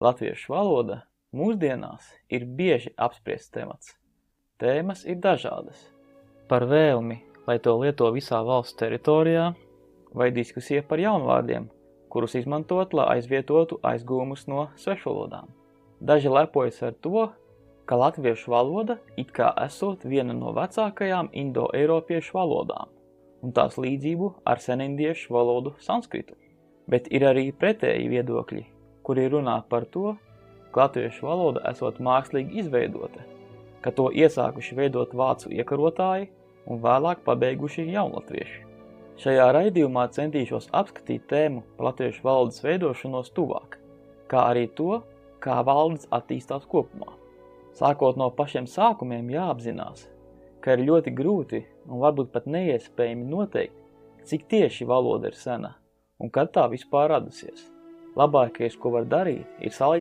Latviešu valoda mūsdienās ir bieži apspriests temats. Tēmas ir dažādas. Par vēlmi, lai to lieto visā valsts teritorijā, vai diskusija par jaunvārdiem, kurus izmantot, lai aizvietotu aizgūmus no svešvalodām. Daži lepojas ar to, ka latviešu valoda it kā esot viena no vecākajām indo-eiropiešu valodām un tās līdzību ar senindiešu valodu sanskritu. Bet ir arī pretēji viedokļi, kuri runā par to, ka latviešu valoda esot mākslīgi izveidota, ka to iesākuši veidot vācu iekarotāji un vēlāk pabeiguši jaunatvieši. Šajā raidījumā centīšos apskatīt tēmu par latviešu valodas veidošanos tuvāk, kā arī to, kā valodas attīstās kopumā. Sākot no pašiem sākumiem jāapzinās, ka ir ļoti grūti un varbūt pat neiespējami noteikt, cik tieši valoda ir sena un kad tā vispār radusies. Labākais, ko var darīt, ir salīdzināt